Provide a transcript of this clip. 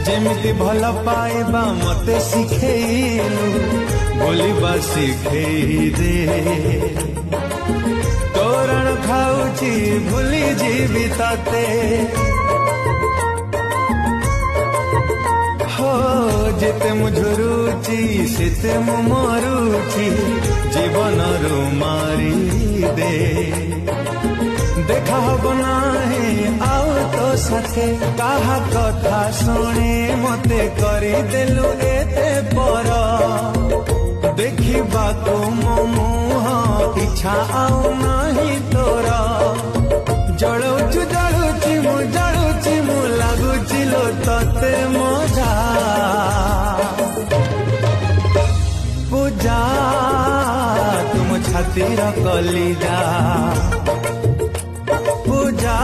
जेमिति भल पाइबा मते शिखेलु बोलिबा शिखेई दे तोरण खाऊची भूली जीवी ताते हो जेते मुझुरुची सेते मु मरुची जीवन रू मारी दे देखा हब नाही आउ तो साथे काहा कथा शुणी मते करी देलु एते पर देखिबा को मो मुह इच्छा आउ नाही तोर जळुची मु लागुची लो तते मजा पूजा तुम छातीर कलिजा पूजा